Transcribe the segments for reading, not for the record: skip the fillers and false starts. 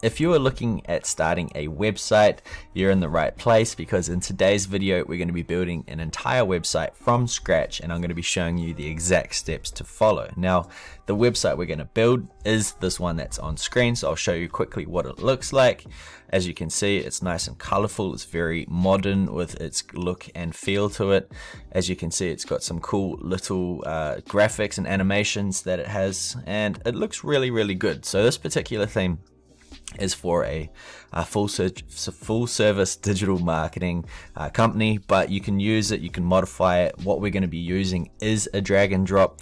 if you are looking at starting a website, you're in the right place, because in today's video, we're going to be building an entire website from scratch, and I'm going to be showing you the exact steps to follow. Now, the website we're going to build is this one that's on screen, so I'll show you quickly what it looks like. As you can see, it's nice and colorful. It's very modern with its look and feel to it. As you can see, it's got some cool little graphics and animations that it has, and it looks really, really good. So this particular theme is for a full service digital marketing company, but you can use it, you can modify it. What we're going to be using is a drag and drop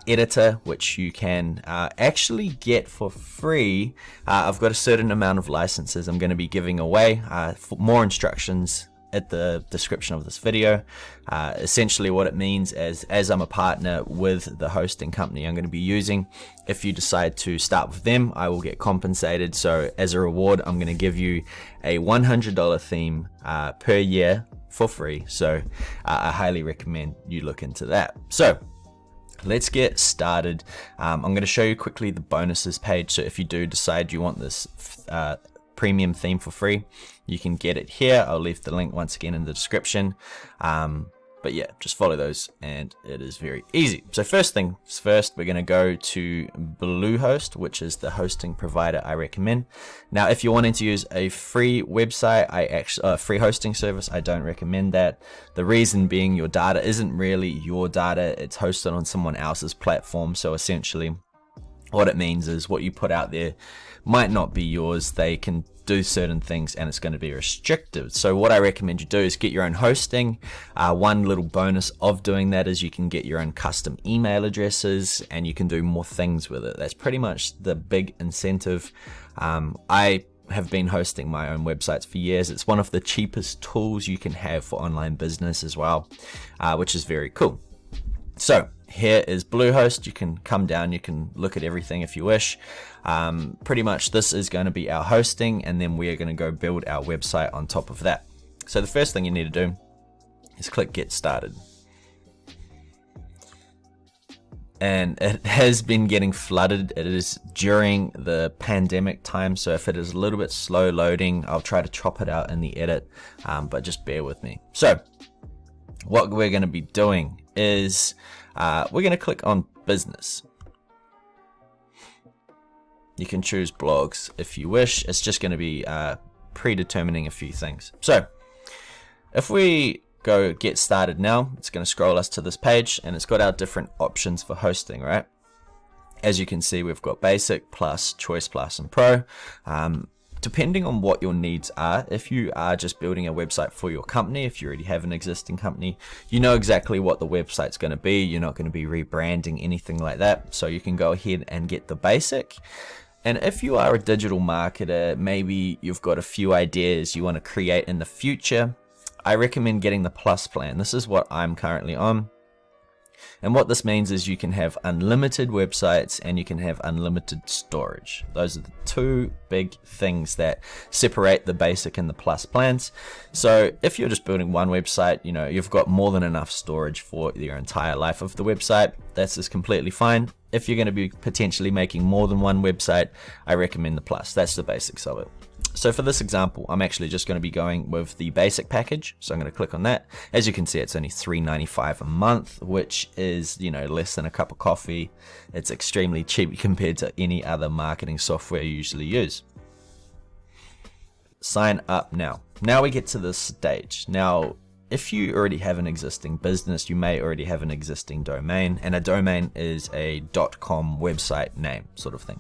editor, which you can actually get for free. I've got a certain amount of licenses I'm going to be giving away. For more instructions at the description of this video. Essentially what it means is, as I'm a partner with the hosting company I'm going to be using, if you decide to start with them, I will get compensated. So as a reward, I'm going to give you a $100 theme per year for free. So I highly recommend you look into that. So let's get started. I'm going to show you quickly the bonuses page. So if you do decide you want this premium theme for free, you can get it here. I'll leave the link once again in the description. But yeah, just follow those and it is very easy. So first things first, we're going to go to Bluehost, which is the hosting provider I recommend. Now, if you're wanting to use a free website, free hosting service, I don't recommend that. The reason being, your data isn't really your data. It's hosted on someone else's platform. So essentially what it means is what you put out there might not be yours. They can do certain things and it's going to be restricted. So what I recommend you do is get your own hosting. One little bonus of doing that is you can get your own custom email addresses and you can do more things with it. That's pretty much the big incentive. I have been hosting my own websites for years. It's one of the cheapest tools you can have for online business as well, which is very cool. So here is Bluehost. You can come down, you can look at everything if you wish. Pretty much this is going to be our hosting, and then we are going to go build our website on top of that. So the first thing you need to do is click Get Started. And it has been getting flooded. It is during the pandemic time, so if it is a little bit slow loading, I'll try to chop it out in the edit, but just bear with me. So what we're going to be doing is we're going to click on business. You can choose blogs if you wish. It's just going to be predetermining a few things. So if we go get started now, it's going to scroll us to this page and it's got our different options for hosting, right? As you can see, we've got basic, plus, choice, plus, and pro. Depending on what your needs are, if you are just building a website for your company, if you already have an existing company, you know exactly what the website's going to be. You're not going to be rebranding anything like that. So you can go ahead and get the basic. And if you are a digital marketer, maybe you've got a few ideas you want to create in the future, I recommend getting the plus plan. This is what I'm currently on. And what this means is you can have unlimited websites and you can have unlimited storage. Those are the two big things that separate the basic and the plus plans. So if you're just building one website, you know, you've got more than enough storage for your entire life of the website. That's just completely fine. If you're going to be potentially making more than one website, I recommend the plus. That's the basics of it. So for this example, I'm actually just going to be going with the basic package. So I'm going to click on that. As you can see, it's only $3.95 a month, which is, you know, less than a cup of coffee. It's extremely cheap compared to any other marketing software you usually use. Sign up now. Now we get to this stage. Now, if you already have an existing business, you may already have an existing domain, and a domain is a .com website name sort of thing.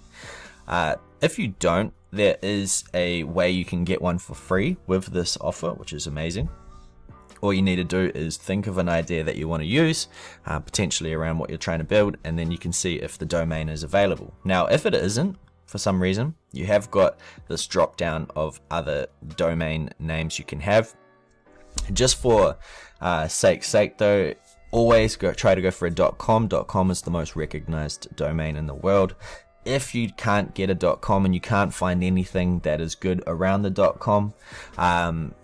If you don't, there is a way you can get one for free with this offer, which is amazing. All you need to do is think of an idea that you want to use, potentially around what you're trying to build, and then you can see if the domain is available. Now, if it isn't, for some reason, you have got this drop down of other domain names you can have. Just for sake's sake though, always try to go for a .com. .com is the most recognized domain in the world. If you can't get a .com and you can't find anything that is good around the .com,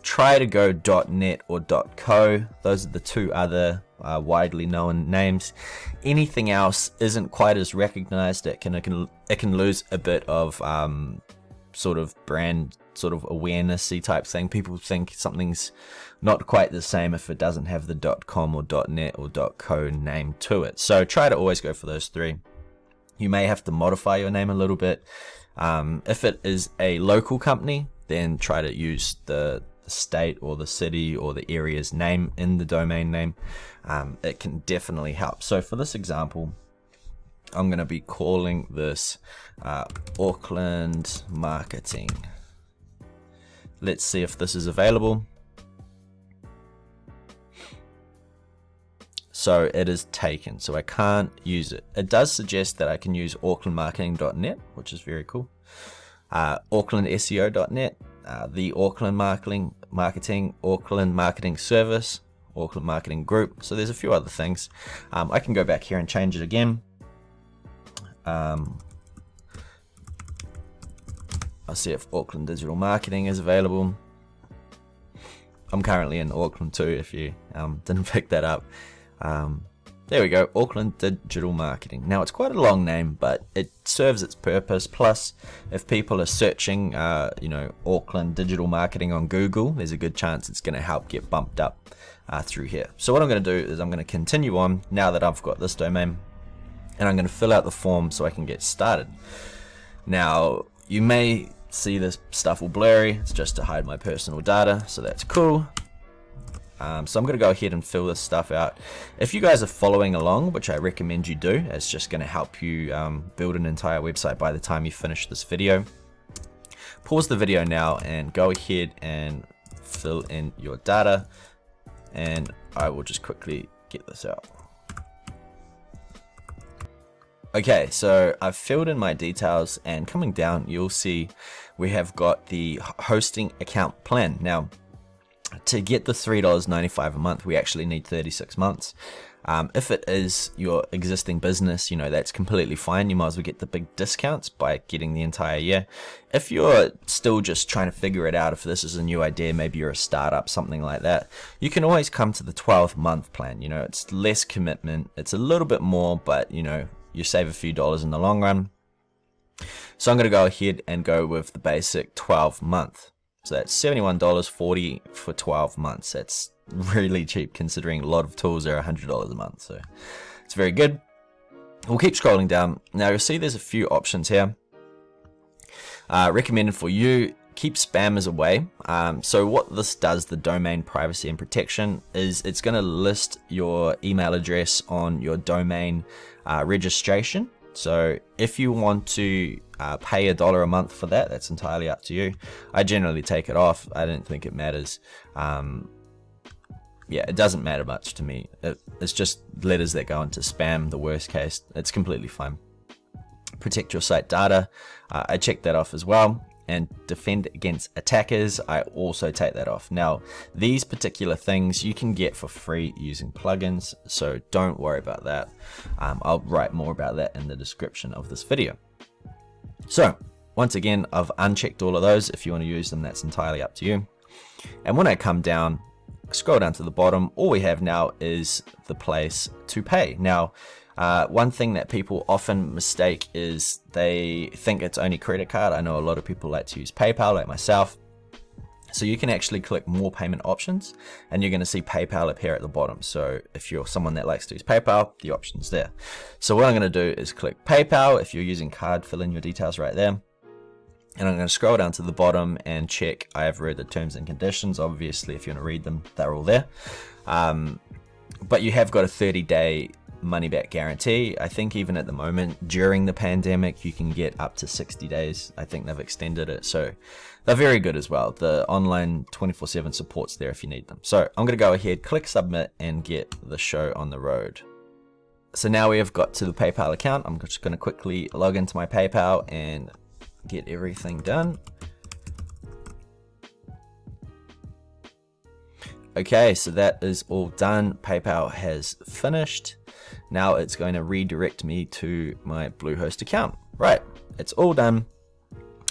try to go .net or .co. Those are the two other widely known names. Anything else isn't quite as recognized. It can lose a bit of sort of brand sort of awarenessy type thing. People think something's not quite the same if it doesn't have the .com or .net or .co name to it. So try to always go for those three. You may have to modify your name a little bit. If it is a local company, then try to use the state or the city or the area's name in the domain name. It can definitely help. So for this example, I'm going to be calling this Auckland Marketing. Let's see if this is available. So it is taken, so I can't use it. It does suggest that I can use aucklandmarketing.net, which is very cool. aucklandseo.net, the Auckland Marketing, Auckland Marketing Service, Auckland Marketing Group. So there's a few other things. I can go back here and change it again. I'll see if Auckland Digital Marketing is available. I'm currently in Auckland too, if you didn't pick that up. There we go, Auckland Digital Marketing. Now it's quite a long name, but it serves its purpose. Plus, if people are searching, Auckland Digital Marketing on Google, there's a good chance it's going to help get bumped up through here. So what I'm going to do is I'm going to continue on now that I've got this domain, and I'm going to fill out the form so I can get started. Now, you may see this stuff all blurry. It's just to hide my personal data, so that's cool. So I'm going to go ahead and fill this stuff out. If you guys are following along, which I recommend you do, it's just going to help you build an entire website by the time you finish this video. Pause the video now and go ahead and fill in your data, and I will just quickly get this out. Okay, so I've filled in my details, and coming down you'll see we have got the hosting account plan. Now, to get the $3.95 a month, we actually need 36 months. If it is your existing business, that's completely fine. You might as well get the big discounts by getting the entire year. If you're still just trying to figure it out, if this is a new idea, maybe you're a startup, something like that, you can always come to the 12-month plan. It's less commitment. It's a little bit more, but you save a few dollars in the long run. So I'm going to go ahead and go with the basic 12-month. So that's $71.40 for 12 months. That's really cheap considering a lot of tools are $100 a month. So it's very good. We'll keep scrolling down. Now you'll see there's a few options here. Recommended for you, keep spammers away. So what this does, the domain privacy and protection, is it's going to list your email address on your domain registration. So if you want to pay $1 a month for that, that's entirely up to you. I generally take it off. I don't think it matters. Yeah, it doesn't matter much to me. It's just letters that go into spam, the worst case. It's completely fine. Protect your site data. I check that off as well. And defend against attackers, I also take that off. Now, these particular things you can get for free using plugins, so don't worry about that. I'll write more about that in the description of this video. So, once again, I've unchecked all of those. If you want to use them, that's entirely up to you. And when I come down, scroll down to the bottom, all we have now is the place to pay. Now, one thing that people often mistake is they think it's only credit card. I know a lot of people like to use PayPal, like myself. So you can actually click more payment options, and you're going to see PayPal appear at the bottom. So if you're someone that likes to use PayPal, the option's there. So what I'm going to do is click PayPal. If you're using card, fill in your details right there. And I'm going to scroll down to the bottom and check I have read the terms and conditions. Obviously, if you want to read them, they're all there. But you have got a 30-day money back guarantee. I think even at the moment during the pandemic you can get up to 60 days. I think they've extended it, so they're very good as well. The online 24/7 support's there if you need them. So I'm going to go ahead, click submit, and get the show on the road. So now we have got to the PayPal account. I'm just going to quickly log into my PayPal and get everything done. Okay, so that is all done. PayPal has finished. Now it's going to redirect me to my Bluehost account. Right, it's all done.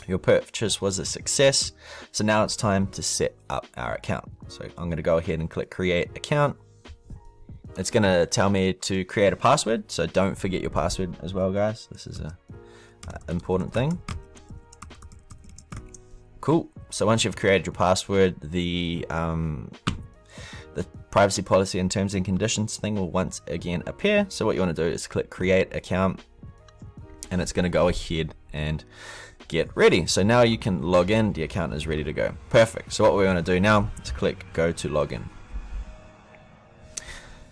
Your purchase was a success. So now it's time to set up our account. So I'm going to go ahead and click create account. It's going to tell me to create a password. So don't forget your password as well, guys. This is a important thing. Cool. So once you've created your password, the privacy policy and terms and conditions thing will once again appear. So what you want to do is click create account, and it's going to go ahead and get ready. So now you can log in. The account is ready to go. Perfect. So what we want to do now is click go to login.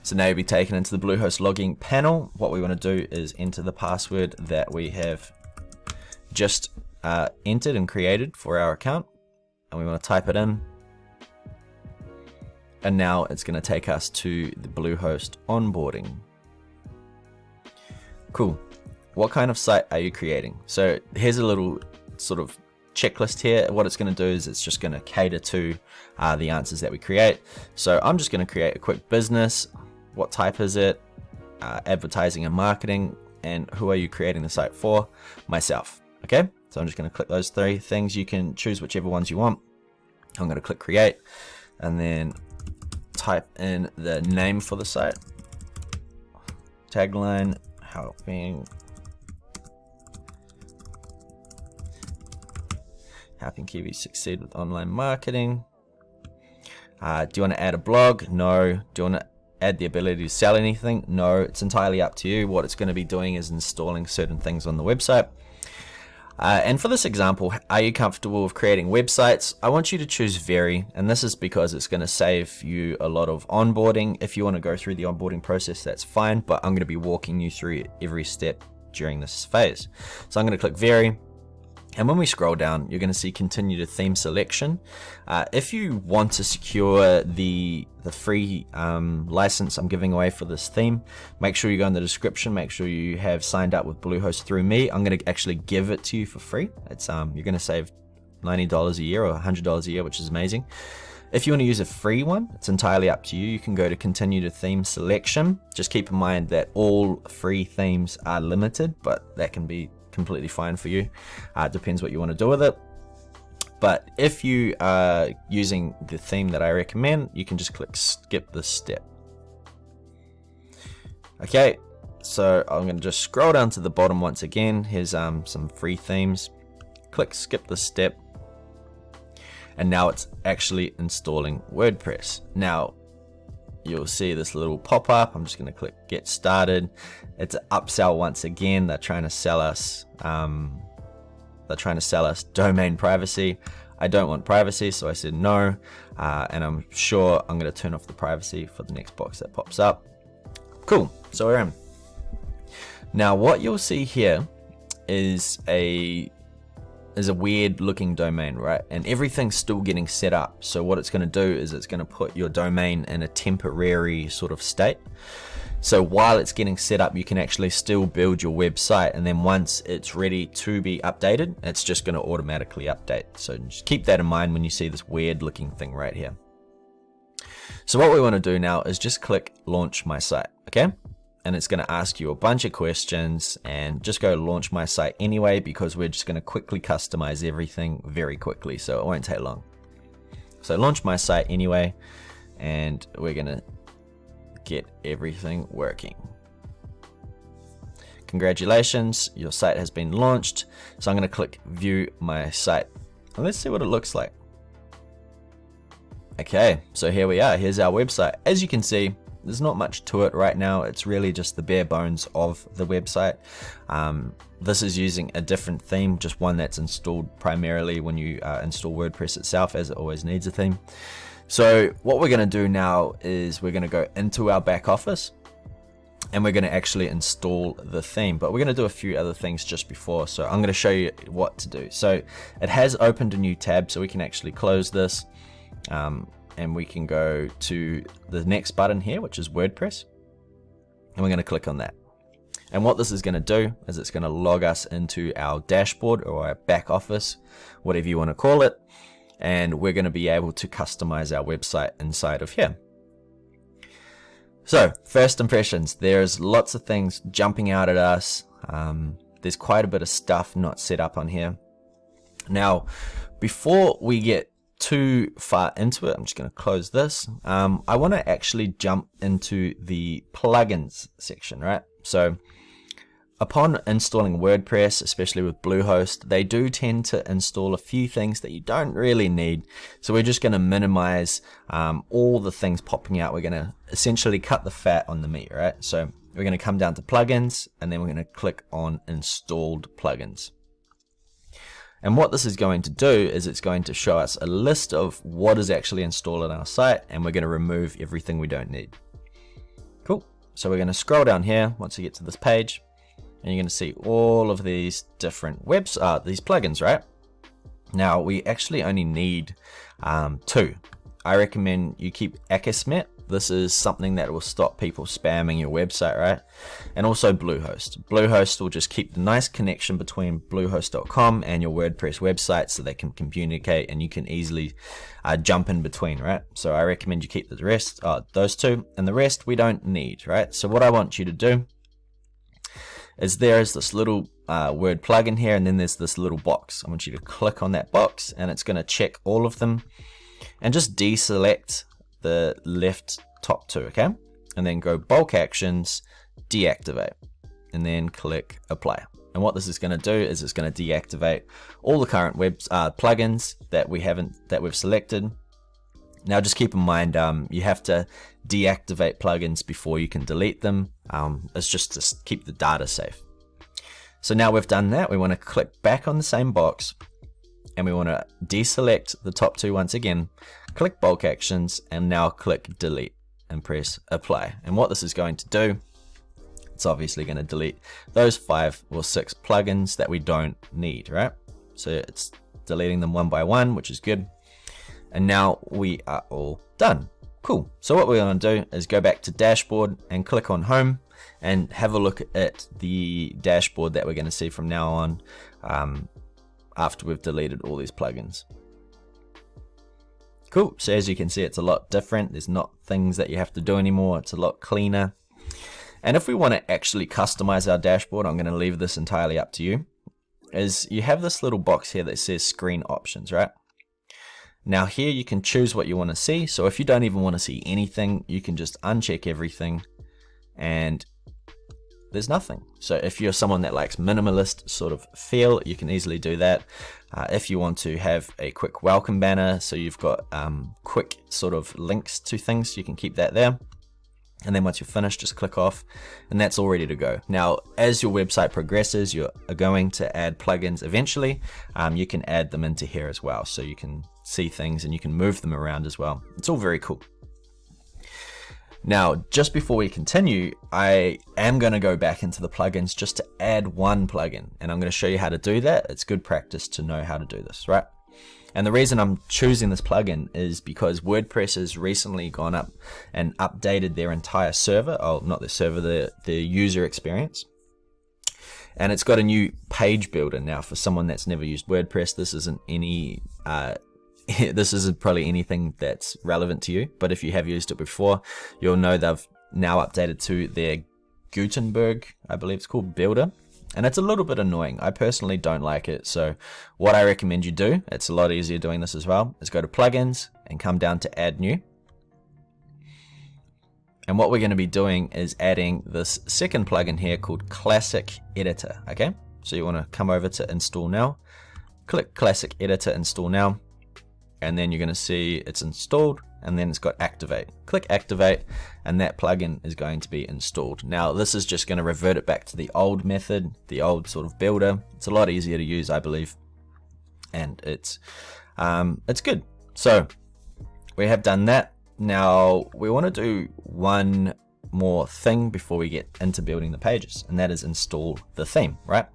So now you'll be taken into the Bluehost logging panel. What we want to do is enter the password that we have just entered and created for our account, and we want to type it in, and now it's going to take us to the Bluehost onboarding. Cool. What kind of site are you creating? So here's a little sort of checklist here. What it's going to do is it's just going to cater to the answers that we create. So I'm just going to create a quick business. What type is it? Advertising and marketing. And who are you creating the site for? Myself. Okay, so I'm just going to click those 3 things. You can choose whichever ones you want. I'm going to click create, and then type in the name for the site. Tagline, helping Kiwis succeed with online marketing. Do you want to add a blog? No. Do you want to add the ability to sell anything? No. It's entirely up to you. What it's going to be doing is installing certain things on the website. And for this example, are you comfortable with creating websites? I want you to choose very, and this is because it's going to save you a lot of onboarding. If you want to go through the onboarding process, that's fine, but I'm going to be walking you through every step during this phase. So I'm going to click very. And when we scroll down, you're going to see continue to theme selection. If you want to secure the free license I'm giving away for this theme, make sure you go in the description. Make sure you have signed up with Bluehost through me. I'm going to actually give it to you for free. It's you're going to save $90 a year or $100 a year, which is amazing. If you want to use a free one, it's entirely up to you. You can go to continue to theme selection. Just keep in mind that all free themes are limited, but that can be completely fine for you. It depends what you want to do with it. But if you are using the theme that I recommend, you can just click skip this step. Okay, so I'm going to just scroll down to the bottom once again. Here's some free themes. Click skip this step, and now it's actually installing WordPress. Now you'll see this little pop-up. I'm just going to click get started. It's an upsell once again. They're trying to sell us domain privacy. I don't want privacy, so I said no, and I'm sure I'm going to turn off the privacy for the next box that pops up. Cool, so we're in. Now what you'll see here is a weird looking domain, right? And everything's still getting set up. So what it's going to do is it's going to put your domain in a temporary sort of state. So while it's getting set up, you can actually still build your website, and then once it's ready to be updated, it's just going to automatically update. So just keep that in mind when you see this weird looking thing right here. So what we want to do now is just click launch my site, okay? And it's going to ask you a bunch of questions, and just go launch my site anyway, because we're just going to quickly customize everything very quickly, so it won't take long. So launch my site anyway, and we're going to get everything working. Congratulations, your site has been launched. So I'm going to click view my site, and let's see what it looks like. Okay, so here we are. Here's our website. As you can see, there's not much to it right now. It's really just the bare bones of the website. This is using a different theme, just one that's installed primarily when you install WordPress itself, as it always needs a theme. So what we're going to do now is we're going to go into our back office, and we're going to actually install the theme. But we're going to do a few other things just before. So I'm going to show you what to do. So it has opened a new tab, so we can actually close this. And we can go to the next button here, which is WordPress, and we're going to click on that. And what this is going to do is it's going to log us into our dashboard or our back office, whatever you want to call it, and we're going to be able to customize our website inside of here. So first impressions, there's lots of things jumping out at us. There's quite a bit of stuff not set up on here. Now, before we get too far into it, I'm just going to close this. I want to actually jump into the plugins section, right? So upon installing WordPress, especially with Bluehost, they do tend to install a few things that you don't really need. So we're just going to minimize all the things popping out. We're going to essentially cut the fat on the meat, right? So we're going to come down to plugins, and then we're going to click on installed plugins. And what this is going to do is it's going to show us a list of what is actually installed on our site, and we're going to remove everything we don't need. Cool. So we're going to scroll down here once we get to this page, and you're going to see all of these different these plugins, right? Now we actually only need 2. I recommend you keep Akismet. This is something that will stop people spamming your website, right? And also Bluehost. Bluehost will just keep the nice connection between bluehost.com and your WordPress website so they can communicate and you can easily jump in between, right? So I recommend you keep the rest, those 2, and the rest we don't need, right? So what I want you to do is there's this little word plugin here, and then there's this little box. I want you to click on that box, and it's going to check all of them and just deselect the left top 2, okay? And then go bulk actions, deactivate, and then click apply. And what this is going to do is it's going to deactivate all the current plugins that we've selected. Now just keep in mind you have to deactivate plugins before you can delete them. It's just to keep the data safe. So now we've done that, we want to click back on the same box, and we want to deselect the top 2 once again, click bulk actions, and now click delete and press apply. And what this is going to do, it's obviously going to delete those 5 or 6 plugins that we don't need, right? So it's deleting them one by one, which is good. And now we are all done. Cool. So what we're going to do is go back to dashboard and click on home and have a look at the dashboard that we're going to see from now on after we've deleted all these plugins. Cool. So as you can see, it's a lot different. There's not things that you have to do anymore. It's a lot cleaner. And if we want to actually customize our dashboard, I'm going to leave this entirely up to you, is you have this little box here that says screen options, right? Now here you can choose what you want to see. So if you don't even want to see anything, you can just uncheck everything and there's nothing. So if you're someone that likes minimalist sort of feel, you can easily do that. If you want to have a quick welcome banner, so you've got quick sort of links to things, you can keep that there. And then once you're finished, just click off and that's all ready to go. Now, as your website progresses, you're going to add plugins eventually. You can add them into here as well. So you can see things and you can move them around as well. It's all very cool. Now, just before we continue, I am going to go back into the plugins just to add one plugin, and I'm going to show you how to do that. It's good practice to know how to do this, right? And the reason I'm choosing this plugin is because WordPress has recently gone up and updated their entire server, not the server, the user experience. And it's got a new page builder now. For someone that's never used WordPress, this isn't any this isn't probably anything that's relevant to you, but if you have used it before, you'll know they've now updated to their Gutenberg, I believe it's called, builder, and it's a little bit annoying. I personally don't like it, so what I recommend you do, it's a lot easier doing this as well, is go to plugins and come down to add new. And what we're going to be doing is adding this second plugin here called Classic Editor, okay? So you want to come over to install now, click Classic Editor, install now, and then you're going to see it's installed, and then it's got activate. Click activate, and that plugin is going to be installed. Now this is just going to revert it back to the old method, the old sort of builder. It's a lot easier to use, I believe, and it's good. So we have done that. Now we want to do one more thing before we get into building the pages, and that is install the theme, right?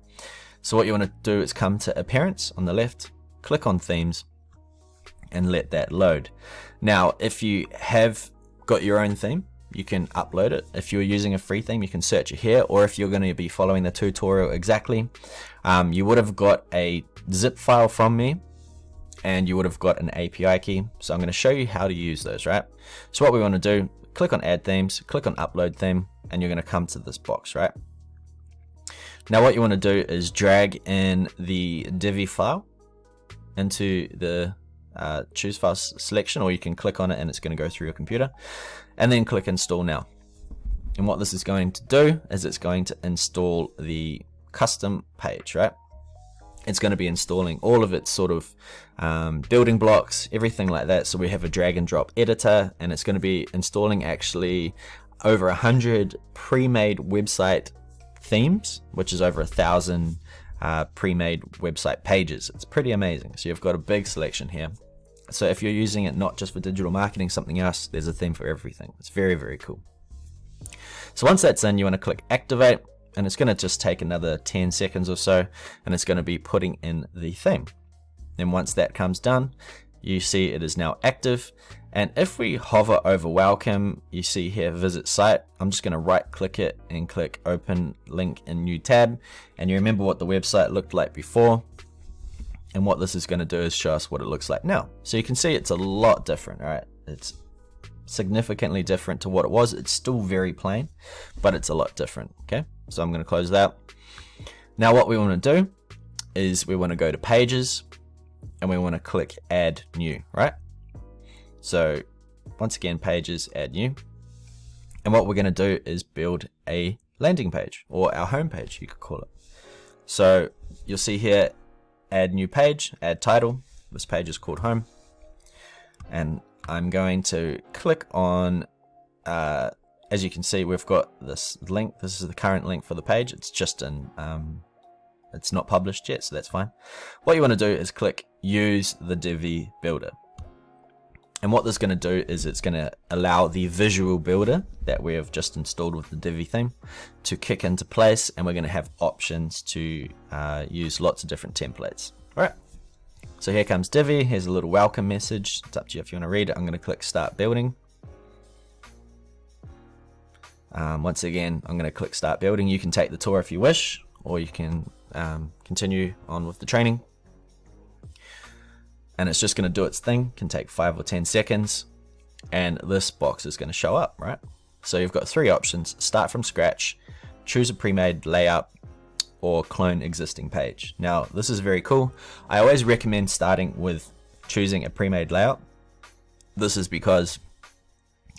So what you want to do is come to Appearance on the left, click on Themes, and let that load. Now, if you have got your own theme, you can upload it. If you're using a free theme, you can search it here, or if you're going to be following the tutorial exactly, you would have got a zip file from me, and you would have got an API key. So I'm going to show you how to use those, right? So what we want to do, click on Add Themes, click on Upload Theme, and you're going to come to this box, right? Now what you want to do is drag in the Divi file into the choose file selection, or you can click on it and it's going to go through your computer, and then click install now. And what this is going to do is it's going to install the custom page, right? It's going to be installing all of its sort of building blocks, everything like that. So we have a drag and drop editor, and it's going to be installing actually over 100 pre-made website themes, which is over 1,000 pre-made website pages. It's pretty amazing. So you've got a big selection here. So if you're using it not just for digital marketing, something else, there's a theme for everything. It's very, very cool. So once that's in, you want to click activate, and it's going to just take another 10 seconds or so, and it's going to be putting in the theme. And once that comes done, you see it is now active. And if we hover over welcome, you see here visit site. I'm just going to right click it and click open link in new tab. And you remember what the website looked like before. And what this is going to do is show us what it looks like now. So you can see it's a lot different, right? It's significantly different to what it was. It's still very plain, but it's a lot different. Okay, so I'm going to close that. Now what we want to do is we want to go to pages, and we want to click add new, right? So once again, pages, add new. And what we're going to do is build a landing page, or our home page, you could call it. So you'll see here, add new page, add title. This page is called home. And I'm going to click on, as you can see, we've got this link. This is the current link for the page. It's just in, it's not published yet, so that's fine. What you want to do is click use the Divi builder. And what this is going to do is it's going to allow the visual builder that we have just installed with the Divi theme to kick into place, and we're going to have options to use lots of different templates. All right. So here comes Divi. Here's a little welcome message. It's up to you if you want to read it. I'm going to click start building. Once again, I'm going to click start building. You can take the tour if you wish, or you can continue on with the training. And it's just going to do its thing. Can take 5 or 10 seconds, and this box is going to show up, right? So you've got 3 options: start from scratch, choose a pre-made layout, or clone existing page. Now this is very cool. I always recommend starting with choosing a pre-made layout. This is because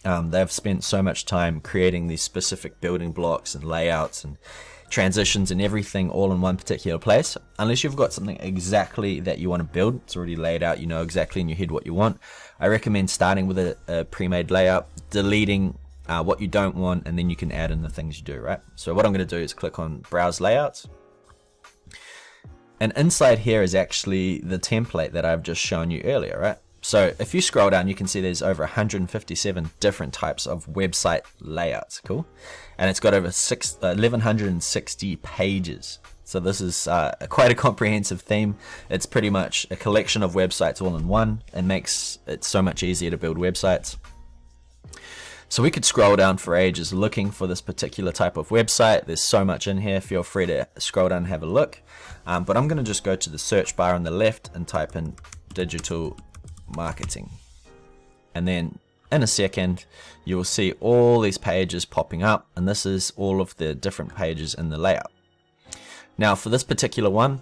they've spent so much time creating these specific building blocks and layouts and transitions and everything all in one particular place. Unless you've got something exactly that you want to build, it's already laid out, you know exactly in your head what you want. I recommend starting with a pre-made layout, deleting what you don't want, and then you can add in the things you do, right? So what I'm going to do is click on browse layouts, and inside here is actually the template that I've just shown you earlier, right? So if you scroll down, you can see there's over 157 different types of website layouts. Cool. And it's got over 1160 pages. So this is quite a comprehensive theme. It's pretty much a collection of websites all in one, and makes it so much easier to build websites. So we could scroll down for ages looking for this particular type of website. There's so much in here. Feel free to scroll down and have a look. But I'm going to just go to the search bar on the left and type in digital marketing. And then in a second, you will see all these pages popping up. And this is all of the different pages in the layout. Now for this particular one,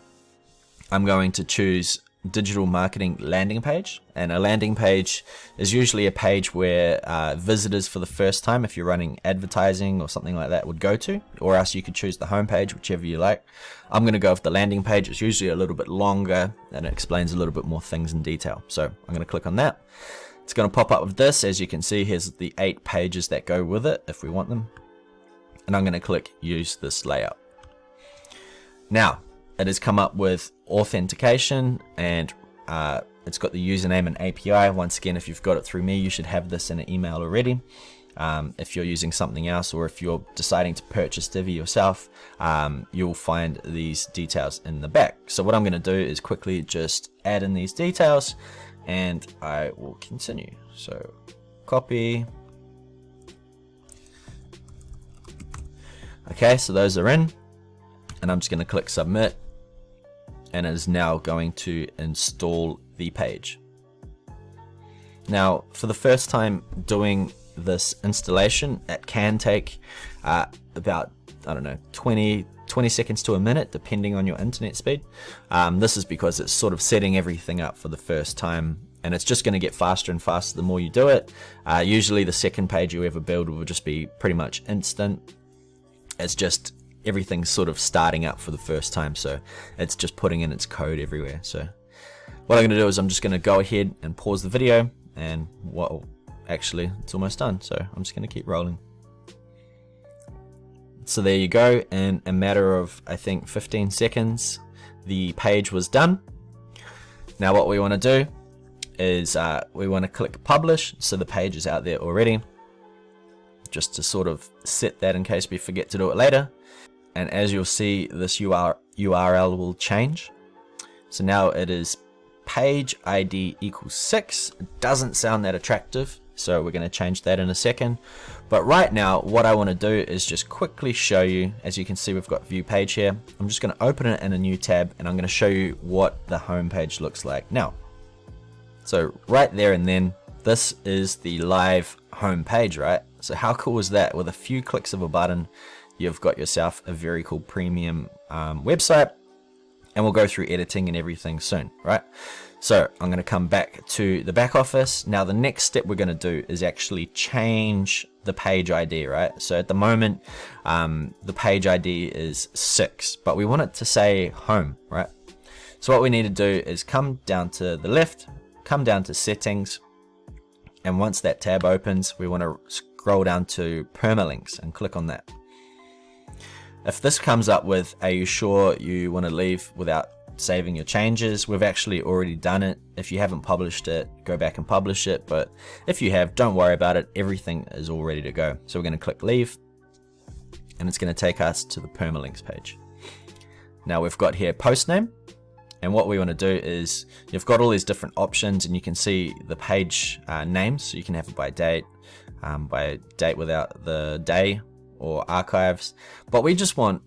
I'm going to choose digital marketing landing page. And a landing page is usually a page where visitors for the first time, if you're running advertising or something like that, would go to, or else you could choose the home page, whichever you like. I'm going to go with the landing page. It's usually a little bit longer and it explains a little bit more things in detail. So I'm going to click on that. It's going to pop up with this. As you can see, here's the 8 pages that go with it if we want them. And I'm going to click use this layout. Now it has come up with authentication, and it's got the username and API. Once again, if you've got it through me, you should have this in an email already. If you're using something else, or if you're deciding to purchase Divi yourself, you'll find these details in the back. So what I'm going to do is quickly just add in these details, and I will continue. So copy. Okay, so those are in, and I'm just going to click submit. And it is now going to install the page. Now, for the first time doing this installation, it can take about, I don't know, 20 seconds to a minute, depending on your internet speed. This is because it's sort of setting everything up for the first time, and it's just going to get faster and faster the more you do it. Usually the second page you ever build will just be pretty much instant. It's just everything's sort of starting up for the first time, so it's just putting in its code everywhere. So what I'm going to do is I'm just going to go ahead and pause the video, and actually it's almost done, so I'm just going to keep rolling. So there you go, in a matter of I think 15 seconds the page was done. Now what we want to do is we want to click publish, so the page is out there already, just to sort of set that in case we forget to do it later. And as you'll see, this URL will change. So now it is page ID equals 6. It doesn't sound that attractive, so we're going to change that in a second. But right now what I want to do is just quickly show you. As you can see, we've got view page here. I'm just going to open it in a new tab, and I'm going to show you what the home page looks like now. So right there and then, this is the live home page, right? So how cool is that? With a few clicks of a button, you've got yourself a very cool premium website, and we'll go through editing and everything soon, right? So I'm going to come back to the back office. Now the next step we're going to do is actually change the page ID, right? So at the moment, the page ID is 6, but we want it to say home, right? So what we need to do is come down to the left, come down to settings, and once that tab opens, we want to scroll down to permalinks and click on that. If this comes up with, are you sure you want to leave without saving your changes? We've actually already done it. If you haven't published it, go back and publish it. But if you have, don't worry about it. Everything is all ready to go. So we're going to click leave, and it's going to take us to the permalinks page. Now we've got here post name. And what we want to do is, you've got all these different options, and you can see the page names. So you can have it by date without the day, or archives, but we just want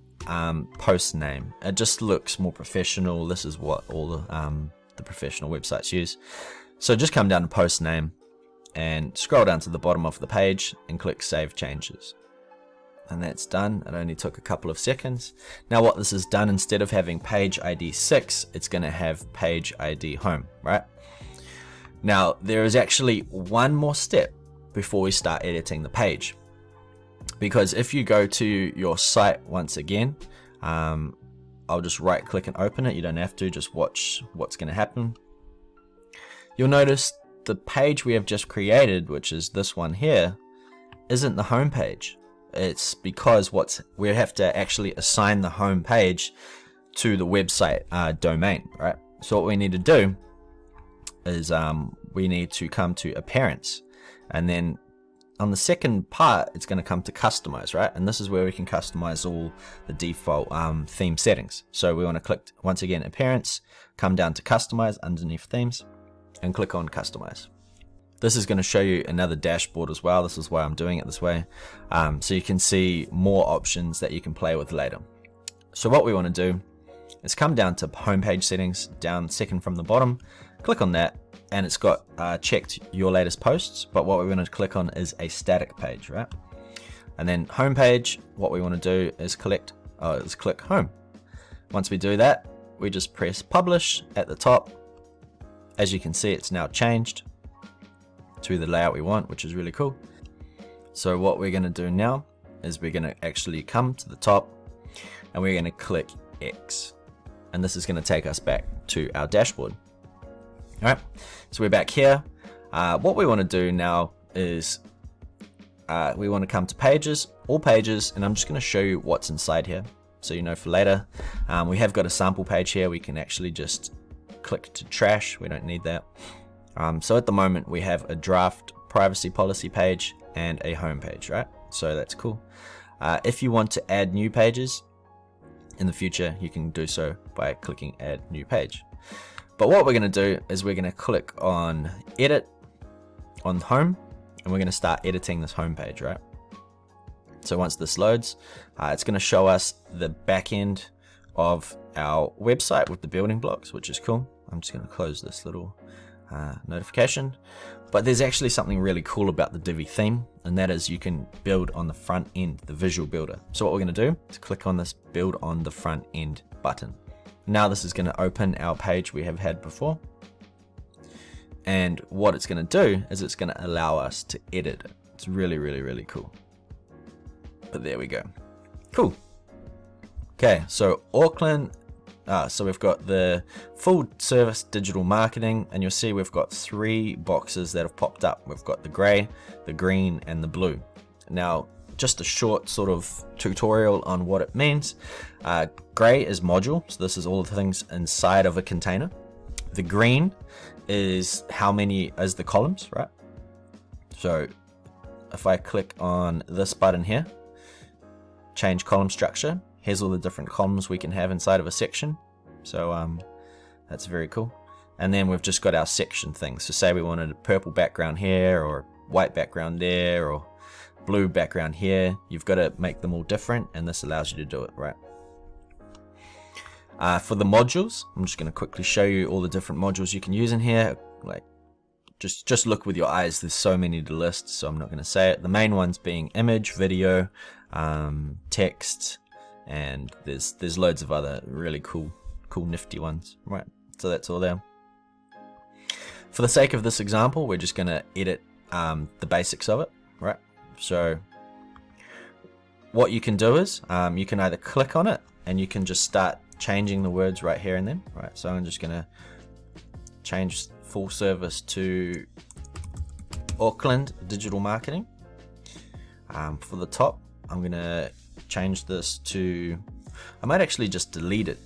post name. It just looks more professional. This is what all the professional websites use. So just come down to post name and scroll down to the bottom of the page and click save changes, and that's done. It only took a couple of seconds. Now what this has done, instead of having page ID 6, it's going to have page ID home, right? Now there is actually one more step before we start editing the page. Because if you go to your site once again, I'll just right click and open it. You don't have to, just watch what's going to happen. You'll notice the page we have just created, which is this one here, isn't the home page. It's because we have to actually assign the home page to the website domain, right? So what we need to do is we need to come to appearance, and then on the second part, it's going to come to customize, right? And this is where we can customize all the default theme settings. So we want to click, once again, appearance, come down to customize underneath themes, and click on customize. This is going to show you another dashboard as well. This is why I'm doing it this way. So you can see more options that you can play with later. So what we want to do is come down to homepage settings, down second from the bottom, click on that, and it's got checked your latest posts, but what we want to click on is a static page, right? And then homepage, what we want to do is click home. Once we do that, we just press publish at the top. As you can see, it's now changed to the layout we want, which is really cool. So what we're going to do now is we're going to actually come to the top, and we're going to click X, and this is going to take us back to our dashboard. All right, so we're back here. What we want to do now is we want to come to pages, all pages, and I'm just going to show you what's inside here, so you know for later. We have got a sample page here. We can actually just click to trash. We don't need that. So at the moment we have a draft privacy policy page and a home page, right? So that's cool. If you want to add new pages in the future, you can do so by clicking add new page. But what we're going to do is we're going to click on edit on home, and we're going to start editing this home page, right? So once this loads, it's going to show us the back end of our website with the building blocks, which is cool. I'm just going to close this little notification. But there's actually something really cool about the Divi theme, and that is you can build on the front end, the visual builder. So what we're going to do is click on this build on the front end button. Now this is going to open our page we have had before, And what it's going to do is it's going to allow us to edit it. It's really cool. But there we go. Cool. Okay, so Auckland. So we've got the full service digital marketing, and you'll see we've got 3 boxes that have popped up. We've got the gray, the green, and the blue. Now, just a short sort of tutorial on what it means. Gray is module, so this is all the things inside of a container. The green is how many is the columns, right? So if I click on this button here, change column structure, here's all the different columns we can have inside of a section. So that's very cool. And then we've just got our section things. So say we wanted a purple background here, or white background there, or blue background here. You've got to make them all different, and this allows you to do it, right? For the modules, I'm just going to quickly show you all the different modules you can use in here. Like, just look with your eyes. There's so many to list, so I'm not going to say it. The main ones being image, video, text, and there's loads of other really cool nifty ones, right? So that's all there. For the sake of this example, we're just going to edit the basics of it, right? So what you can do is you can either click on it and you can just start changing the words right here and then, right? So I'm just going to change full service to Auckland digital marketing. For the top, I'm going to change this to, I might actually just delete it.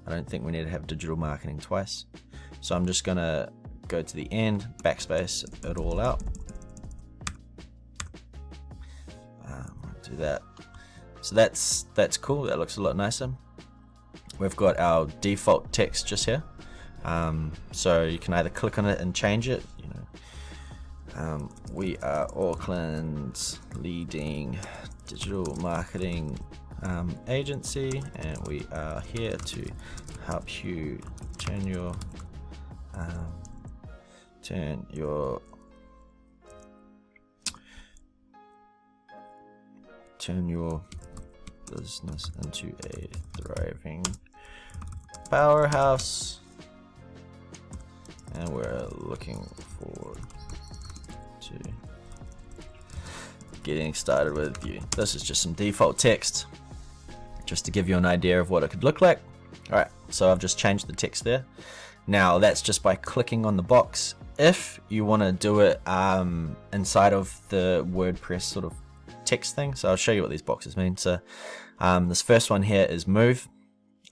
I don't think we need to have digital marketing twice. So I'm just going to go to the end, backspace it all out. Do that. So that's cool. That looks a lot nicer. We've got our default text just here. So you can either click on it and change it. You know, we are Auckland's leading digital marketing agency, and we are here to help you turn your business into a thriving powerhouse, and we're looking forward to getting started with you. This is just some default text, just to give you an idea of what it could look like. Alright, so I've just changed the text there. Now that's just by clicking on the box. If you want to do it inside of the WordPress sort of text thing, so I'll show you what these boxes mean. So this first one here is move.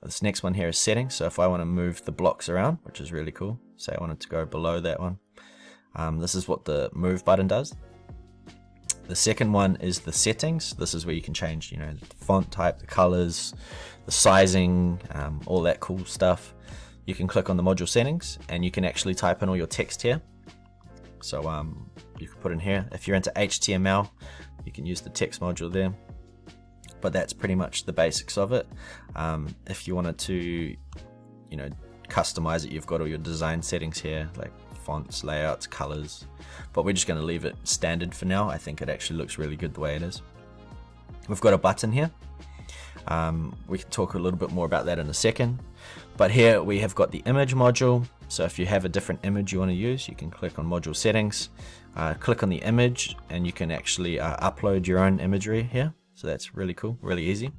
This next one here is settings. So if I want to move the blocks around, which is really cool, say I wanted to go below that one, this is what the move button does. The second one is the settings. This is where you can change, you know, the font type, the colors, the sizing, all that cool stuff. You can click on the module settings and you can actually type in all your text here. So you can put in here. If you're into HTML, you can use the text module there. But that's pretty much the basics of it. If you wanted to, you know, customize it, you've got all your design settings here, like fonts, layouts, colors. But we're just going to leave it standard for now. I think it actually looks really good the way it is. We've got a button here. We can talk a little bit more about that in a second. But here we have got the image module. So if you have a different image you want to use, you can click on module settings, click on the image, and you can actually upload your own imagery here. So that's really cool, really easy.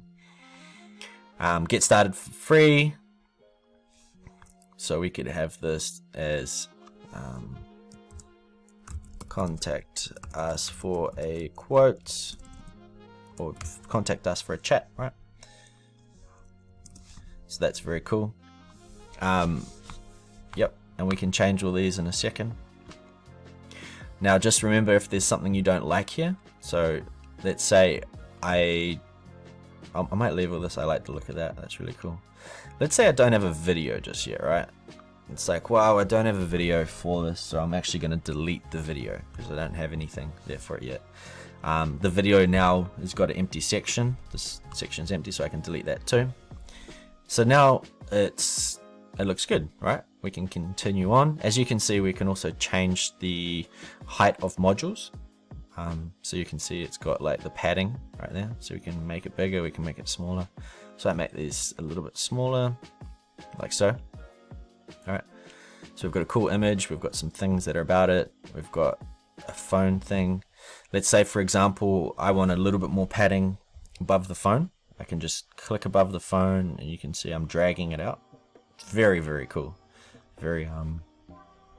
Get started for free. So we could have this as contact us for a quote, or contact us for a chat, right? So that's very cool. Yep, and we can change all these in a second. Now just remember, if there's something you don't like here, so let's say I might leave all this. I like the look of that. That's really cool. Let's say I don't have a video just yet, right? It's like, wow, I don't have a video for this, so I'm actually going to delete the video because I don't have anything there for it yet. The video now has got an empty section. This section's empty, so I can delete that too. So now it looks good, right? We can continue on. As you can see, we can also change the height of modules. So you can see it's got like the padding right there. So we can make it bigger, we can make it smaller. So I make these a little bit smaller, like so. All right. So we've got a cool image, we've got some things that are about it, we've got a phone thing. Let's say, for example, I want a little bit more padding above the phone. I can just click above the phone and you can see I'm dragging it out. Very, very cool. Very,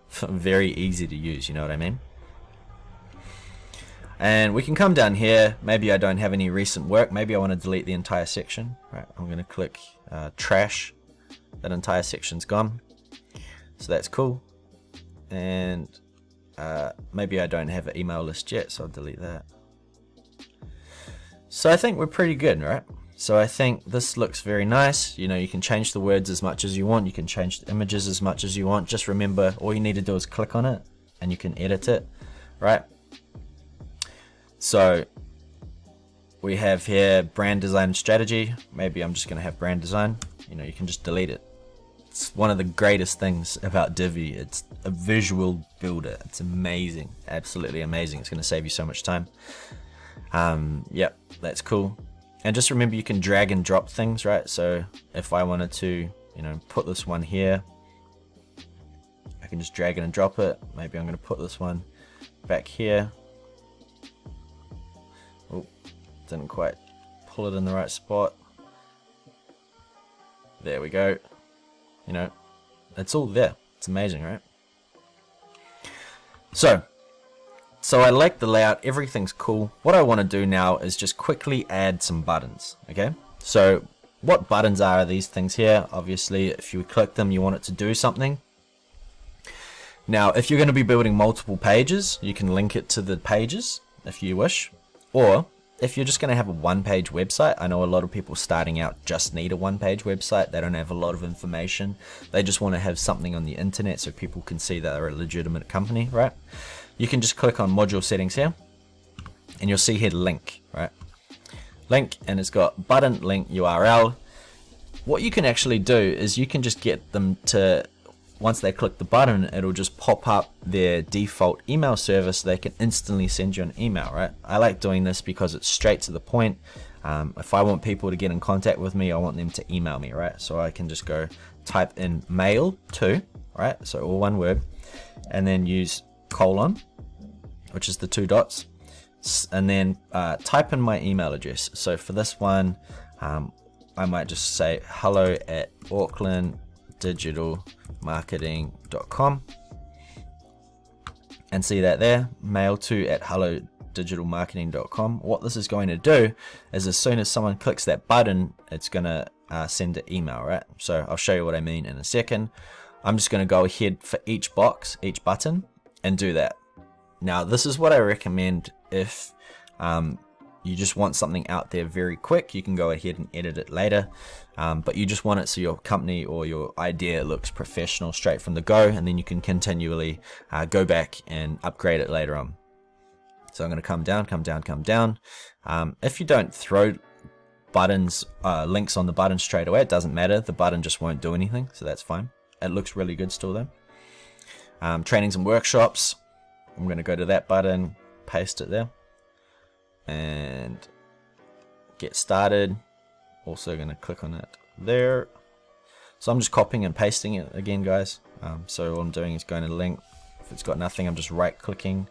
very easy to use, you know what I mean? And we can come down here. Maybe I don't have any recent work. Maybe I want to delete the entire section. Right, I'm going to click trash. That entire section's gone. So that's cool. And maybe I don't have an email list yet, so I'll delete that. So I think we're pretty good, right? So I think this looks very nice. You know, you can change the words as much as you want. You can change the images as much as you want. Just remember, all you need to do is click on it and you can edit it, right? So we have here brand design strategy. Maybe I'm just going to have brand design. You know, you can just delete it. It's one of the greatest things about Divi. It's a visual builder. It's amazing, absolutely amazing. It's going to save you so much time. Yep, that's cool. And just remember, you can drag and drop things, right? So if I wanted to, you know, put this one here, I can just drag it and drop it. Maybe I'm going to put this one back here. Oh, didn't quite pull it in the right spot. There we go. You know, it's all there. It's amazing, right? So I like the layout. Everything's cool. What I want to do now is just quickly add some buttons. Okay. So what buttons are these things here? Obviously, if you click them, you want it to do something. Now, if you're going to be building multiple pages, you can link it to the pages if you wish. Or if you're just going to have a one-page website, I know a lot of people starting out just need a one-page website. They don't have a lot of information. They just want to have something on the internet so people can see that they're a legitimate company, right? You can just click on module settings here and you'll see here link, right? Link, and it's got button, link, URL. What you can actually do is you can just get them to, once they click the button, it'll just pop up their default email service. They can instantly send you an email, right? I like doing this because it's straight to the point. If I want people to get in contact with me, I want them to email me, right? So I can just go type in mail to, right? So all one word, and then use colon, which is the 2 dots, and then type in my email address. So for this one, I might just say hello@aucklanddigitalmarketing.com, and see that there, mail to at hellodigitalmarketing.com. What this is going to do is, as soon as someone clicks that button, it's going to send an email, right? So I'll show you what I mean in a second. I'm just going to go ahead for each box, each button, and do that. Now, this is what I recommend if you just want something out there very quick. You can go ahead and edit it later, but you just want it so your company or your idea looks professional straight from the go, and then you can continually go back and upgrade it later on. So I'm going to come down, come down, come down. If you don't throw buttons, links on the button straight away, it doesn't matter. The button just won't do anything, so that's fine. It looks really good still though. Trainings and workshops. I'm going to go to that button, paste it there, and get started. Also going to click on it there. So I'm just copying and pasting it again, guys. So all I'm doing is going to link. If it's got nothing, I'm just right clicking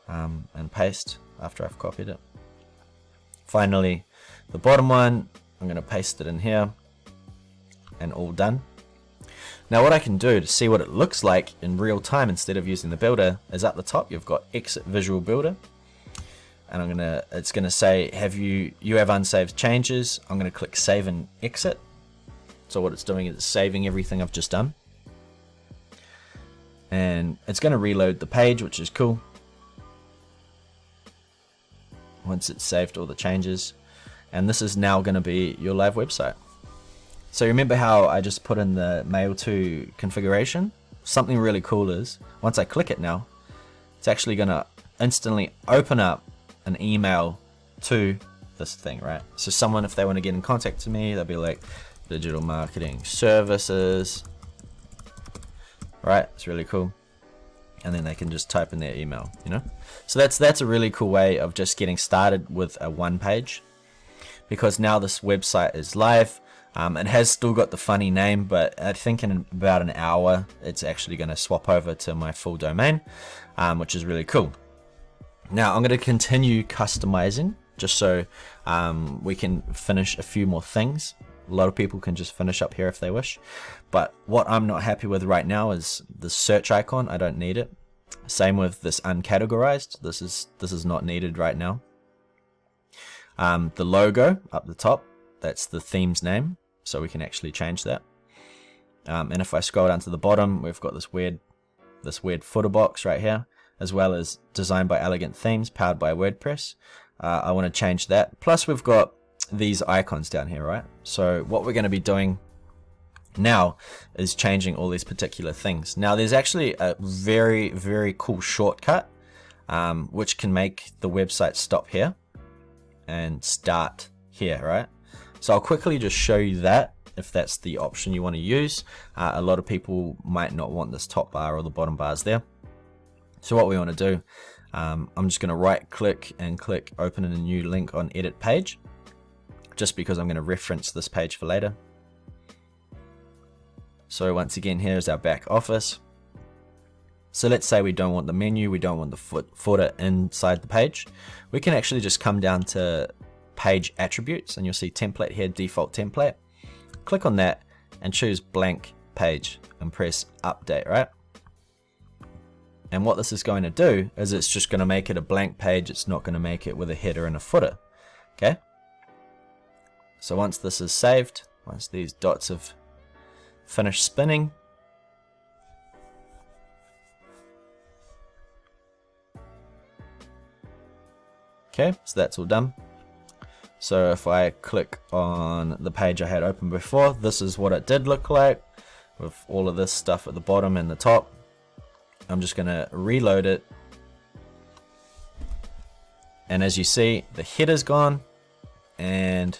and paste after I've copied it. Finally, the bottom one, I'm going to paste it in here, and all done. Now what I can do to see what it looks like in real time instead of using the builder is at the top you've got exit visual builder, and it's gonna say you have unsaved changes. I'm gonna click save and exit. So what it's doing is it's saving everything I've just done, and it's gonna reload the page, which is cool once it's saved all the changes. And this is now gonna be your live website. So remember how I just put in the mail to configuration? Something really cool is, once I click it now, it's actually gonna instantly open up an email to this thing, right? So someone, if they want to get in contact to me, they'll be like, digital marketing services, right? It's really cool. And then they can just type in their email, you know? So that's a really cool way of just getting started with a one page, because now this website is live. It has still got the funny name, but I think in about an hour it's actually going to swap over to my full domain, which is really cool. Now I'm going to continue customizing just so we can finish a few more things. A lot of people can just finish up here if they wish, but what I'm not happy with right now is the search icon. I don't need it. Same with this uncategorized. This is not needed right now. The logo up the top, that's the theme's name, so we can actually change that. And if I scroll down to the bottom, we've got this weird footer box right here, as well as designed by Elegant Themes, powered by WordPress. I want to change that. Plus we've got these icons down here, right? So what we're going to be doing now is changing all these particular things. Now there's actually a very, very cool shortcut which can make the website stop here and start here, right? So I'll quickly just show you that if that's the option you want to use. A lot of people might not want this top bar or the bottom bars there. So what we want to do, I'm just going to right click and click open in a new link on edit page, just because I'm going to reference this page for later. So once again, here's our back office. So let's say we don't want the menu, we don't want the footer inside the page. We can actually just come down to page attributes, and you'll see template here, default template. Click on that and choose blank page and press update, right? And what this is going to do is it's just going to make it a blank page. It's not going to make it with a header and a footer. Okay. So once this is saved, once these dots have finished spinning, okay, so that's all done. So if I click on the page I had open before, this is what it did look like with all of this stuff at the bottom and the top. I'm just going to reload it. And as you see, the header's gone and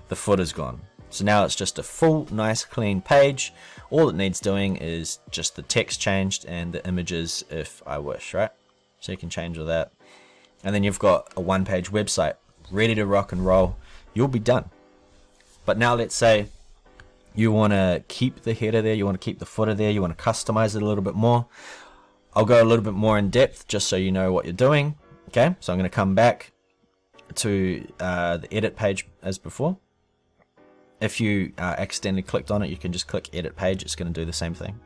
the footer's gone. So now it's just a full, nice, clean page. All it needs doing is just the text changed and the images if I wish, right? So you can change all that. And then you've got a one-page website ready to rock and roll. You'll be done. But now let's say you want to keep the header there, you want to keep the footer there, you want to customize it a little bit more. I'll go a little bit more in depth just so you know what you're doing. Okay, so I'm going to come back to the edit page as before. If you accidentally clicked on it, you can just click edit page. It's going to do the same thing.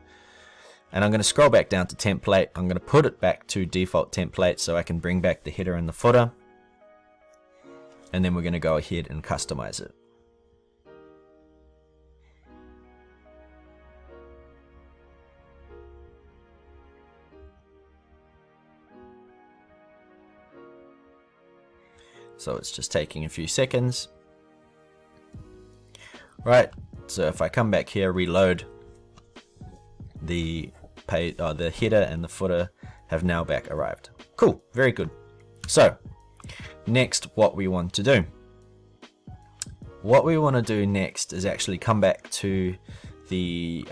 And I'm going to scroll back down to template. I'm going to put it back to default template so I can bring back the header and the footer. And then we're going to go ahead and customize it. So it's just taking a few seconds. Right, so if I come back here, reload, the page, the header and the footer have now back arrived. Cool, very good. So next, what we want to do. What we want to do next is actually come back to the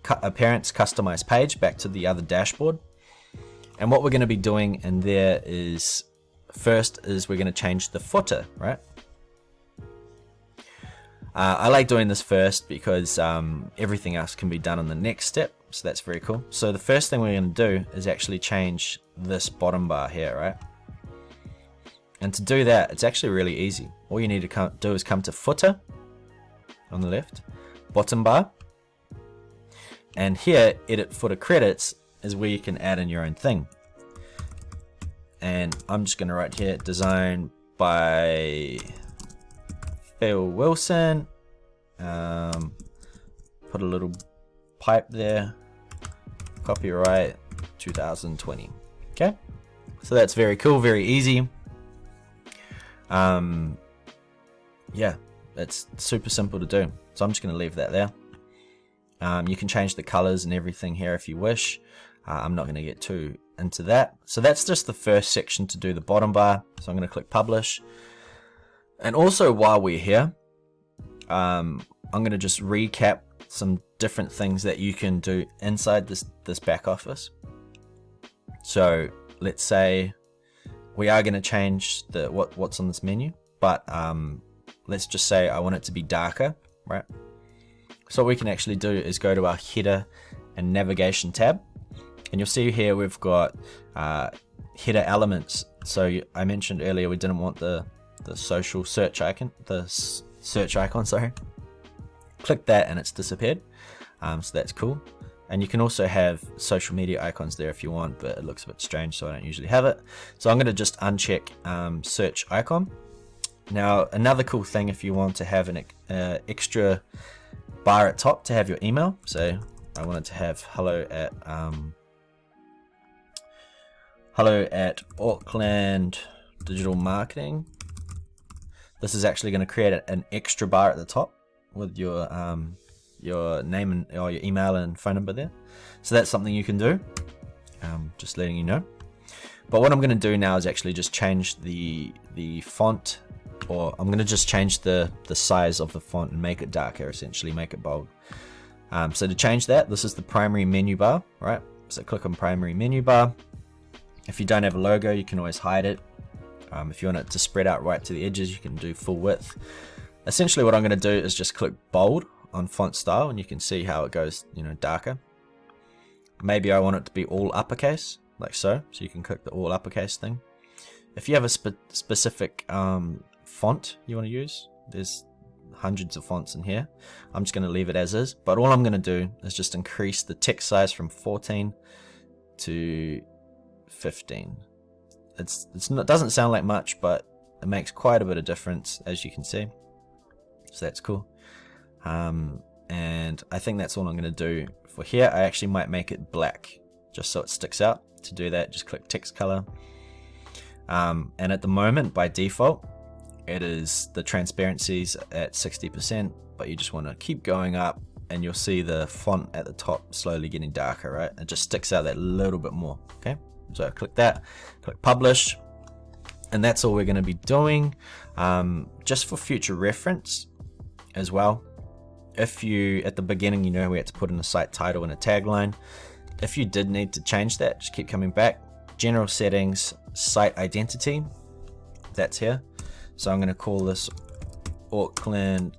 appearance customize page, back to the other dashboard. And what we're going to be doing in there is, first is we're going to change the footer, right? I like doing this first because everything else can be done on the next step, so that's very cool. So the first thing we're going to do is actually change this bottom bar here, right? And to do that, it's actually really easy. All you need to do is come to footer on the left, bottom bar, and here, edit footer credits is where you can add in your own thing. And I'm just going to write here, design by Phil Wilson. Put a little pipe there, copyright 2020. Okay, so that's very cool, very easy. Yeah, it's super simple to do. So I'm just going to leave that there. You can change the colors and everything here if you wish. I'm not going to get too into that. So that's just the first section to do the bottom bar. So I'm going to click publish. And also while we're here, I'm going to just recap some different things that you can do inside this back office. So let's say we are going to change the what's on this menu, but let's just say I want it to be darker, right? So what we can actually do is go to our header and navigation tab, and you'll see here we've got header elements. So I mentioned earlier we didn't want the social search icon, sorry. Click that and it's disappeared. So that's cool. And you can also have social media icons there if you want, but it looks a bit strange, so I don't usually have it. So I'm going to just uncheck search icon. Now, another cool thing, if you want to have an extra bar at top to have your email. So I wanted to have hello at Auckland Digital Marketing. This is actually going to create an extra bar at the top with your name and or your email and phone number there. So that's something you can do. Just letting you know. But what I'm going to do now is actually just change the font, or I'm going to just change the size of the font and make it darker, essentially make it bold. So to change that, this is the primary menu bar, right? So click on primary menu bar. If you don't have a logo, you can always hide it. If you want it to spread out right to the edges, you can do full width. Essentially what I'm going to do is just click bold on font style, and you can see how it goes, darker. Maybe I want it to be all uppercase, like so you can click the all uppercase thing. If you have a specific font you want to use, there's hundreds of fonts in here. I'm just going to leave it as is, but all I'm going to do is just increase the text size from 14 to 15. It doesn't sound like much, but it makes quite a bit of difference, as you can see. So that's cool. And I think that's all I'm going to do for here. I actually might make it black just so it sticks out. To do that, just click text color. And at the moment, by default, it is the transparency's at 60%, but you just want to keep going up, and you'll see the font at the top slowly getting darker, right? It just sticks out that little bit more. Okay, so click that, click publish, and that's all we're going to be doing. Just for future reference as well, if you at the beginning, we had to put in a site title and a tagline. If you did need to change that, just keep coming back. General settings, site identity, that's here. So I'm going to call this Auckland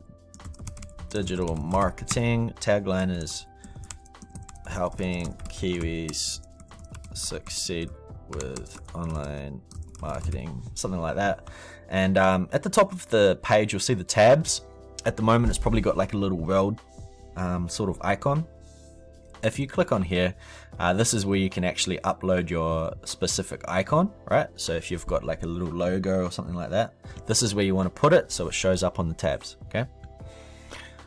Digital Marketing. Tagline is helping Kiwis succeed with online marketing, something like that. And at the top of the page, you'll see the tabs. At the moment, it's probably got like a little world sort of icon. If you click on here, this is where you can actually upload your specific icon, right? So if you've got like a little logo or something like that, this is where you want to put it so it shows up on the tabs, okay?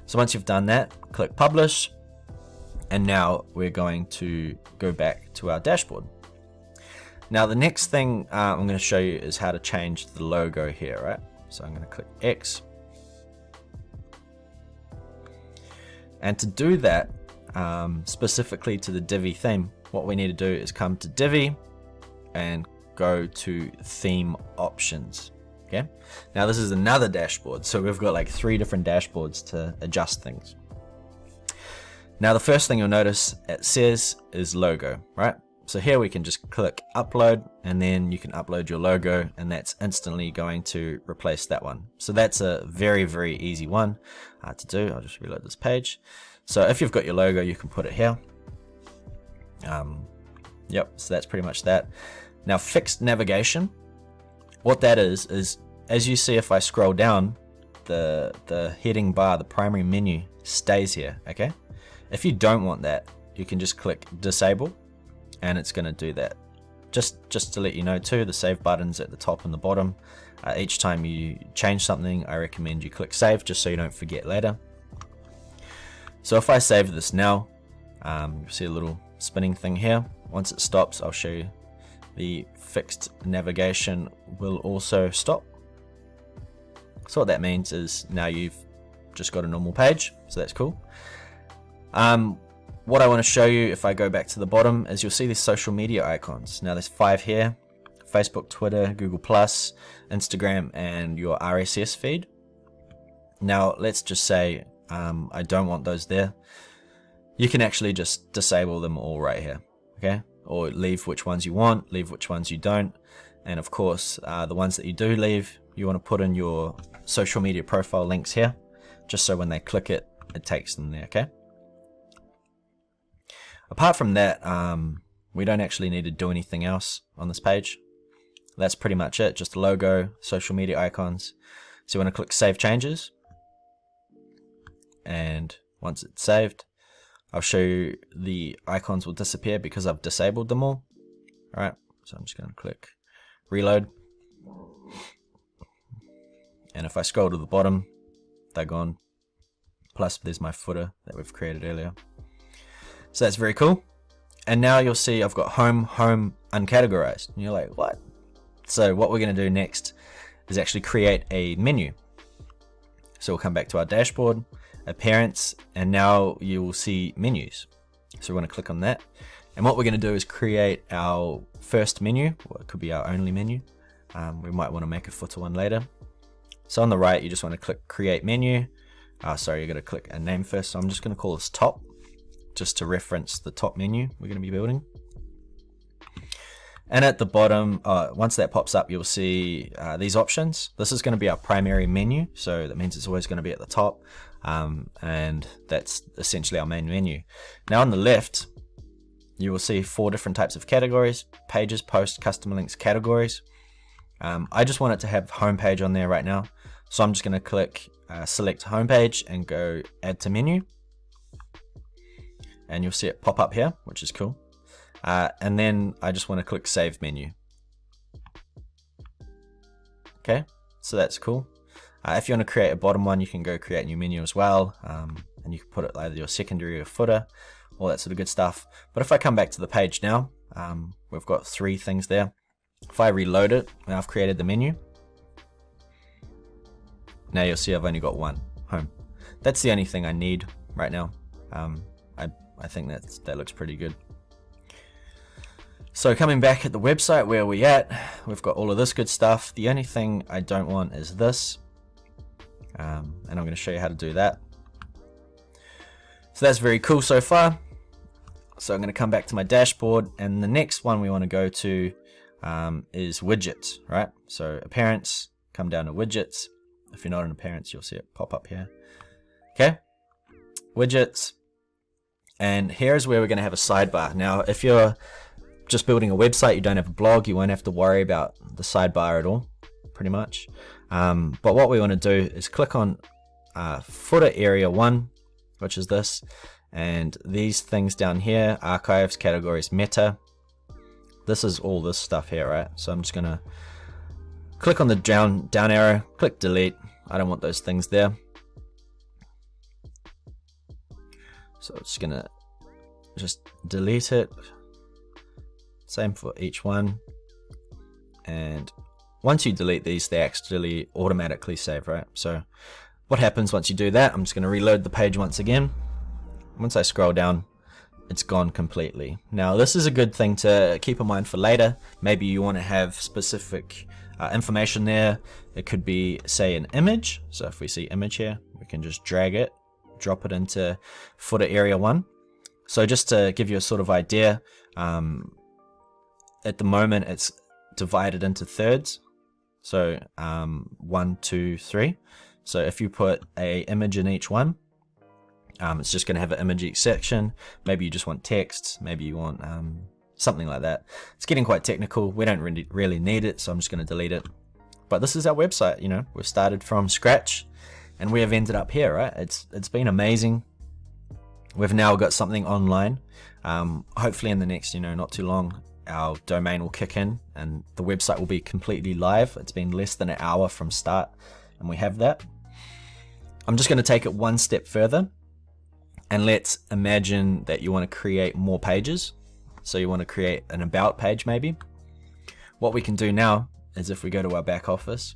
So once you've done that, click publish, and now we're going to go back to our dashboard. Now the next thing I'm going to show you is how to change the logo here, right? So I'm going to click X. And to do that, specifically to the Divi theme, what we need to do is come to Divi and go to theme options. Okay, now this is another dashboard, so we've got like 3 different dashboards to adjust things. Now the first thing you'll notice it says is logo, right? So here we can just click upload, and then you can upload your logo, and that's instantly going to replace that one. So that's a very, very easy one to do. I'll just reload this page. So if you've got your logo, you can put it here. Yep, so that's pretty much that. Now fixed navigation, what that is as you see, if I scroll down, the heading bar, the primary menu stays here, okay? If you don't want that, you can just click disable, and it's going to do that. Just to let you know too, the save button's at the top and the bottom. Each time you change something, I recommend you click save just so you don't forget later. So if I save this now, you'll see a little spinning thing here. Once it stops, I'll show you the fixed navigation will also stop. So what that means is now you've just got a normal page, so that's cool. What I want to show you, if I go back to the bottom, is you'll see these social media icons. Now there's 5 here: Facebook, Twitter, Google+, Instagram, and your RSS feed. Now let's just say I don't want those there. You can actually just disable them all right here, okay? Or leave which ones you want, leave which ones you don't. And of course, the ones that you do leave, you want to put in your social media profile links here. just so when they click it, it takes them there, okay? Apart from that, we don't actually need to do anything else on this page. That's pretty much it, just a logo, social media icons. So you want to click Save Changes. And once it's saved, I'll show you the icons will disappear because I've disabled them all. Alright, so I'm just going to click Reload. And if I scroll to the bottom, they're gone. Plus there's my footer that we've created earlier. So that's very cool. And now you'll see I've got home uncategorized. And you're like, what? So what we're going to do next is actually create a menu. So we'll come back to our dashboard, appearance, and now you will see menus. So we're going to click on that. And what we're going to do is create our first menu, or it could be our only menu. We might want to make a footer one later. So on the right, you just want to click create menu. Sorry, you're going to click a name first. So I'm just going to call this top, just to reference the top menu we're going to be building. And at the bottom, once that pops up, you'll see these options. This is going to be our primary menu, so that means it's always going to be at the top, and that's essentially our main menu. Now on the left, you will see 4 different types of categories: pages, posts, custom links, categories. I just want it to have homepage on there right now, so I'm just going to click select homepage and go add to menu, and you'll see it pop up here, which is cool. And then I just want to click Save Menu. Okay, so that's cool. If you want to create a bottom one, you can go create a new menu as well, and you can put it either your secondary or footer, all that sort of good stuff. But if I come back to the page now, we've got 3 things there. If I reload it, now I've created the menu. Now you'll see I've only got 1, home. That's the only thing I need right now. I think that looks pretty good. So coming back at the website where we're at, we've got all of this good stuff. The only thing I don't want is this. And I'm going to show you how to do that. So that's very cool so far. So I'm going to come back to my dashboard, and the next one we want to go to is widgets, right? So appearance, come down to widgets. If you're not in appearance, you'll see it pop up here. Okay, widgets. And here's where we're going to have a sidebar. Now, if you're just building a website, you don't have a blog, you won't have to worry about the sidebar at all, pretty much. But what we want to do is click on footer area 1, which is this, and these things down here: archives, categories, meta. This is all this stuff here, right? So I'm just going to click on the down arrow, click delete. I don't want those things there. So it's going to just delete it. Same for each one. And once you delete these, they actually automatically save, right? So what happens once you do that? I'm just going to reload the page once again. Once I scroll down, it's gone completely. Now this is a good thing to keep in mind for later. Maybe you want to have specific information there. It could be, say, an image. So if we see image here, we can just drag it, drop it into footer area 1. So just to give you a sort of idea, at the moment it's divided into thirds. So 1, 2, 3. So if you put a image in each one, it's just going to have an image each section. Maybe you just want text, maybe you want something like that. It's getting quite technical. We don't really need it, so I'm just going to delete it. But this is our website. You know, we've started from scratch and we have ended up here, right? It's been amazing. We've now got something online. Hopefully in the next, not too long, our domain will kick in and the website will be completely live. It's been less than an hour from start and we have that. I'm just going to take it one step further, and let's imagine that you want to create more pages. So you want to create an about page maybe. What we can do now is, if we go to our back office,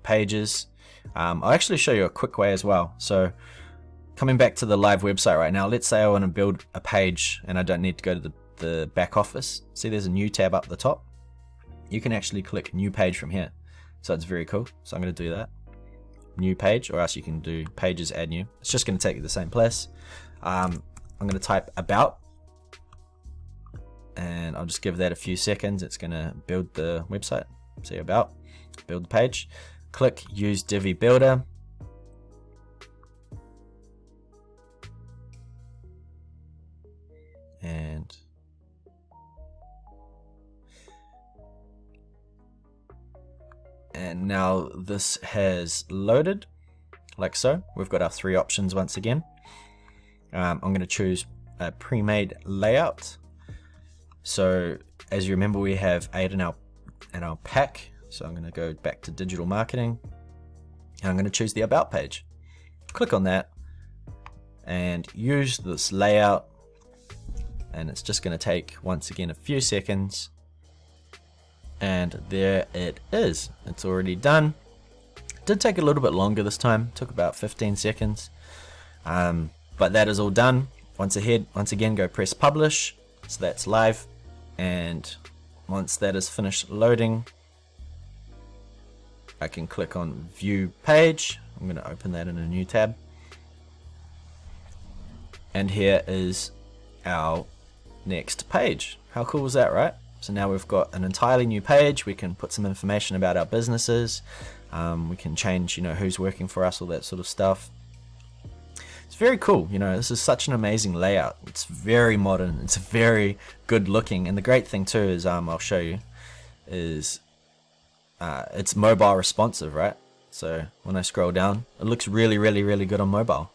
pages, I'll actually show you a quick way as well. So coming back to the live website right now, let's say I want to build a page and I don't need to go to the back office. See, there's a new tab up the top. You can actually click new page from here. So it's very cool. So I'm going to do that. New page, or else you can do pages, add new. It's just going to take you to the same place. I'm going to type about, and I'll just give that a few seconds. It's going to build the website. See, about, build the page. Click use Divi Builder. And now this has loaded like so. We've got our 3 options once again. I'm going to choose a pre-made layout. So as you remember, we have 8 in our pack. So I'm going to go back to digital marketing, and I'm going to choose the about page. Click on that and use this layout, and it's just going to take once again a few seconds, and there it is. It's already done. It did take a little bit longer this time, took about 15 seconds, but that is all done. Once again, go press publish, so that's live, and once that is finished loading, I can click on view page. I'm going to open that in a new tab, and here is our next page. How cool was that, right? So now we've got an entirely new page. We can put some information about our businesses. We can change, who's working for us, all that sort of stuff. It's very cool. This is such an amazing layout. It's very modern. It's very good looking. And the great thing too is, I'll show you, is it's mobile responsive, right? So when I scroll down, it looks really, really, really good on mobile.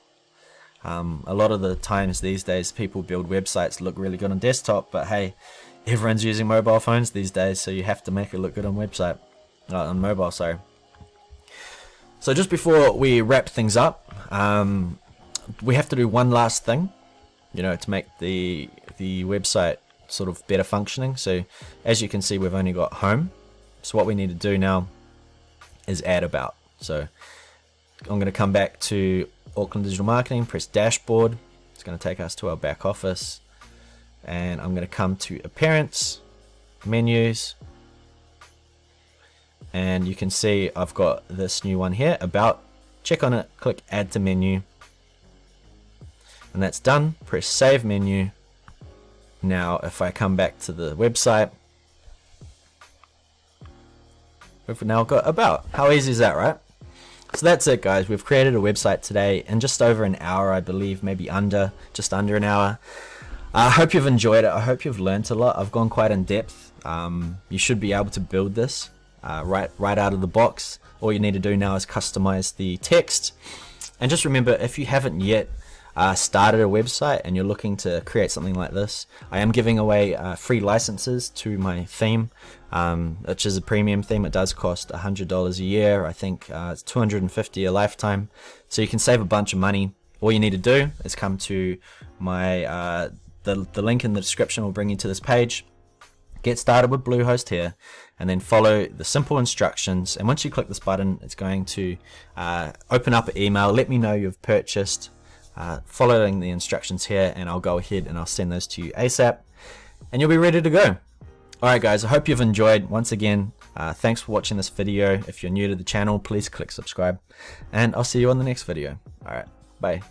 A lot of the times these days, people build websites that look really good on desktop, but hey, everyone's using mobile phones these days, so you have to make it look good on on mobile. Sorry. So just before we wrap things up, we have to do one last thing, to make the website sort of better functioning. So as you can see, we've only got home. So what we need to do now is add about. So I'm going to come back to Auckland Digital Marketing, press dashboard. It's going to take us to our back office, and I'm going to come to appearance, menus, and you can see I've got this new one here, about. Check on it, click add to menu, and that's done. Press save menu. Now if I come back to the website, we've now got about. How easy is that, right? So that's it, guys. We've created a website today in just over an hour, I believe, maybe just under an hour. I hope you've enjoyed it. I hope you've learned a lot. I've gone quite in depth. You should be able to build this right out of the box. All you need to do now is customize the text. And just remember, if you haven't yet started a website and you're looking to create something like this, I am giving away free licenses to my theme, which is a premium theme. It does cost $100 a year. I think it's $250 a lifetime, so you can save a bunch of money. All you need to do is come to my the link in the description will bring you to this page. Get started with Bluehost here, and then follow the simple instructions. And once you click this button, it's going to open up an email. Let me know you've purchased, following the instructions here, and I'll go ahead and I'll send those to you ASAP, and you'll be ready to go. Alright guys, I hope you've enjoyed. Once again, thanks for watching this video. If you're new to the channel, please click subscribe, and I'll see you on the next video. Alright, bye.